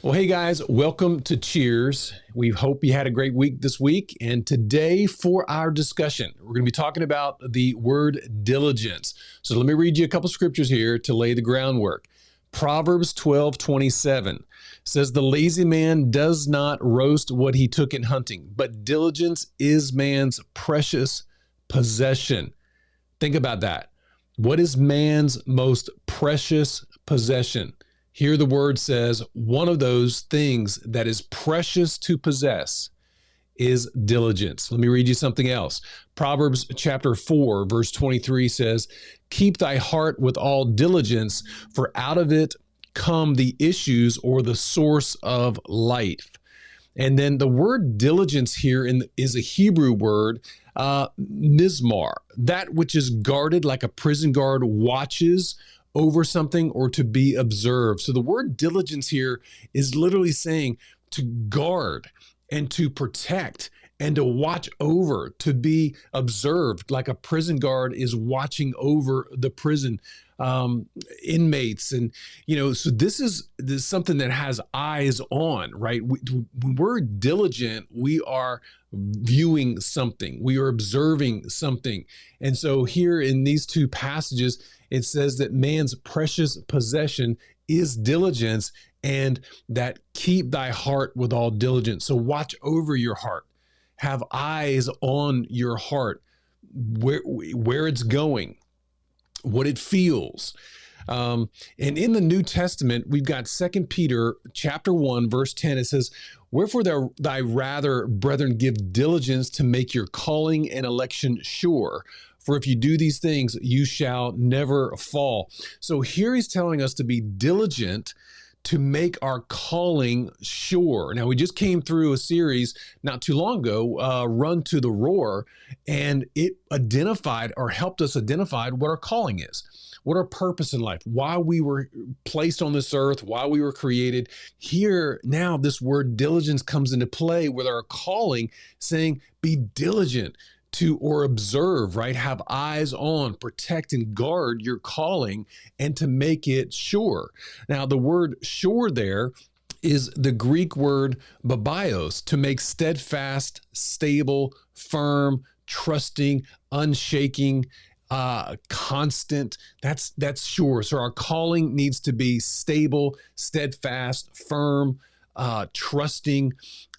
Well, hey guys, welcome to Cheers. We hope you had a great week this week. And today, for our discussion, we're going to be talking about the word diligence. So let me read you a couple scriptures here to lay the groundwork. Proverbs 12:27 says, "The lazy man does not roast what he took in hunting, but diligence is man's precious possession." Think about that. What is man's most precious possession? Here the word says one of those things that is precious to possess is diligence. Let me read you something else. Proverbs chapter 4, verse 23 says, "Keep thy heart with all diligence, for out of it come the issues or the source of life." And then the word diligence here is a Hebrew word, mizmar, that which is guarded like a prison guard watches over something or to be observed. So the word diligence here is literally saying to guard and to protect and to watch over, to be observed, like a prison guard is watching over the prison inmates. And, so this is something that has eyes on, right? When we're diligent, we are viewing something, we are observing something. And so here in these two passages, it says that man's precious possession is diligence, and that keep thy heart with all diligence. So watch over your heart, have eyes on your heart, where it's going, what it feels. And in the New Testament, we've got 2 Peter chapter 1, verse 10. It says, "Wherefore thy rather, brethren, give diligence to make your calling and election sure. For if you do these things, you shall never fall." So here he's telling us to be diligent to make our calling sure. Now, we just came through a series not too long ago, Run to the Roar, and it identified or helped us identify what our calling is, what our purpose in life, why we were placed on this earth, why we were created. Here, now, this word diligence comes into play with our calling, saying, be diligent to or observe, right? Have eyes on, protect and guard your calling and to make it sure. Now, the word sure there is the Greek word babios, to make steadfast, stable, firm, trusting, unshaking, constant. That's sure. So our calling needs to be stable, steadfast, firm, trusting,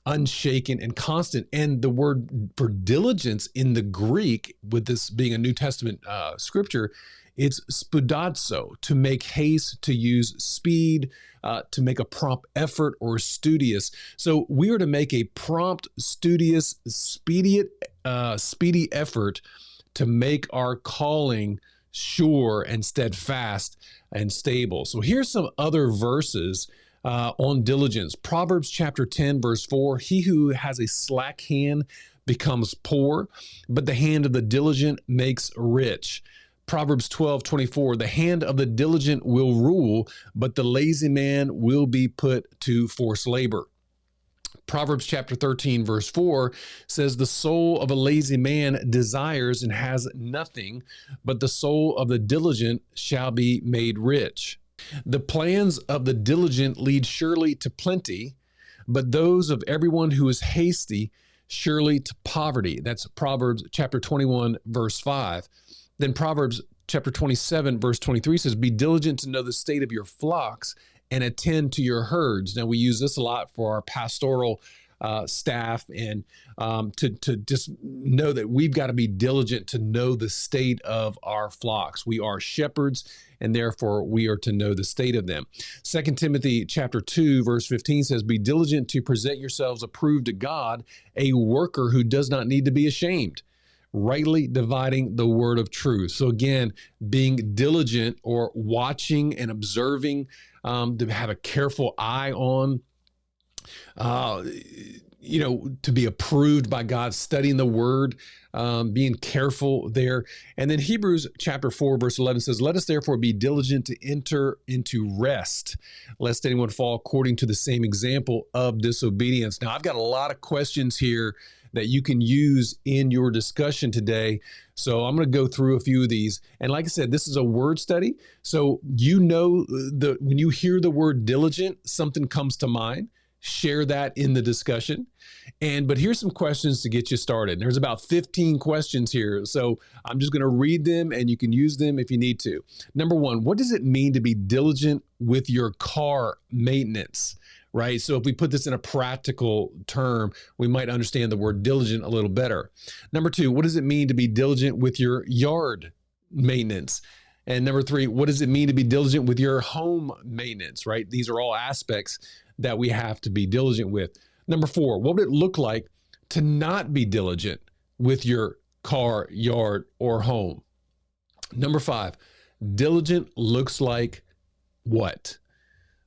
unshaken, and constant. And the word for diligence in the Greek, with this being a New Testament scripture, it's spoudazo, to make haste, to use speed, to make a prompt effort, or studious. So we are to make a prompt, studious, speedy effort to make our calling sure and steadfast and stable. So here's some other verses on diligence. Proverbs chapter 10, verse 4, "He who has a slack hand becomes poor, but the hand of the diligent makes rich." Proverbs 12:24, "The hand of the diligent will rule, but the lazy man will be put to forced labor." Proverbs chapter 13, verse 4 says, "The soul of a lazy man desires and has nothing, but the soul of the diligent shall be made rich." "The plans of the diligent lead surely to plenty, but those of everyone who is hasty surely to poverty." That's Proverbs chapter 21, verse 5. Then Proverbs chapter 27, verse 23 says, "Be diligent to know the state of your flocks and attend to your herds." Now, we use this a lot for our pastoral staff, and to just know that we've got to be diligent to know the state of our flocks. We are shepherds, and therefore we are to know the state of them. 2 Timothy chapter 2, verse 15 says, "Be diligent to present yourselves approved to God, a worker who does not need to be ashamed, rightly dividing the word of truth." So again, being diligent or watching and observing, to have a careful eye on, to be approved by God, studying the word, being careful there. And then Hebrews chapter 4, verse 11 says, "Let us therefore be diligent to enter into rest, lest anyone fall according to the same example of disobedience." Now, I've got a lot of questions here that you can use in your discussion today. So I'm going to go through a few of these. And like I said, this is a word study. So when you hear the word diligent, something comes to mind. Share that in the discussion. But here's some questions to get you started. There's about 15 questions here. So I'm just going to read them and you can use them if you need to. Number one, what does it mean to be diligent with your car maintenance? Right? So if we put this in a practical term, we might understand the word diligent a little better. Number two, what does it mean to be diligent with your yard maintenance? And number three, what does it mean to be diligent with your home maintenance, right? These are all aspects that we have to be diligent with. Number four, what would it look like to not be diligent with your car, yard, or home? Number five, diligent looks like what?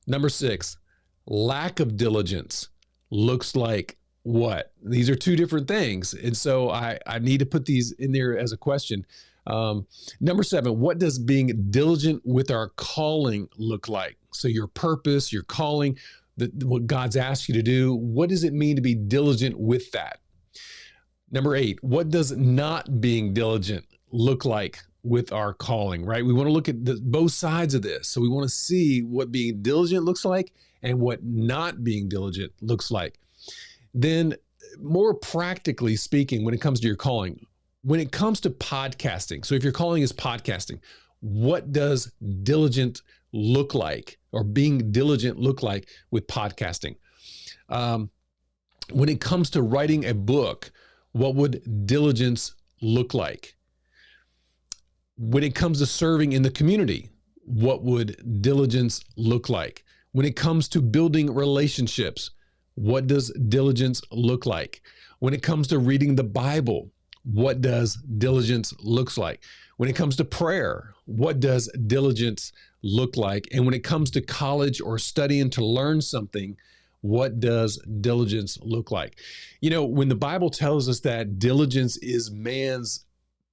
Number six, lack of diligence looks like what? These are two different things. And so I need to put these in there as a question. Number seven, what does being diligent with our calling look like? So your purpose, your calling, what God's asked you to do, what does it mean to be diligent with that? Number eight, what does not being diligent look like with our calling, right? We want to look at both sides of this. So we want to see what being diligent looks like and what not being diligent looks like. Then more practically speaking, when it comes to your calling, when it comes to podcasting, so if your calling is podcasting, what does diligent look like or being diligent look like with podcasting? When it comes to writing a book, what would diligence look like? When it comes to serving in the community, what would diligence look like? When it comes to building relationships, what does diligence look like? When it comes to reading the Bible, what does diligence looks like? When it comes to prayer, what does diligence look like? And when it comes to college or studying to learn something, what does diligence look like? You know, when the Bible tells us that diligence is man's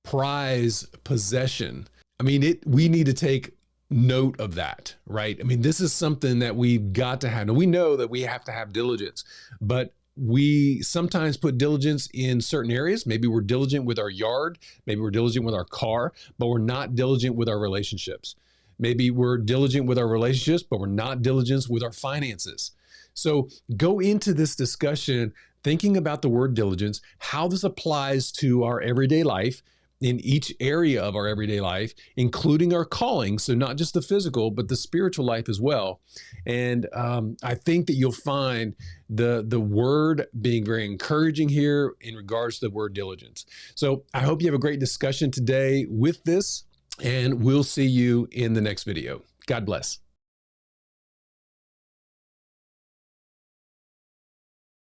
prize possession, I mean, we need to take note of that, right? I mean, this is something that we've got to have. Now, we know that we have to have diligence, but we sometimes put diligence in certain areas. Maybe we're diligent with our yard. Maybe we're diligent with our car, but we're not diligent with our relationships. Maybe we're diligent with our relationships, but we're not diligent with our finances. So go into this discussion thinking about the word diligence, how this applies to our everyday life, in each area of our everyday life, including our calling. So not just the physical, but the spiritual life as well. And I think that you'll find the word being very encouraging here in regards to the word diligence. So I hope you have a great discussion today with this, and we'll see you in the next video. God bless.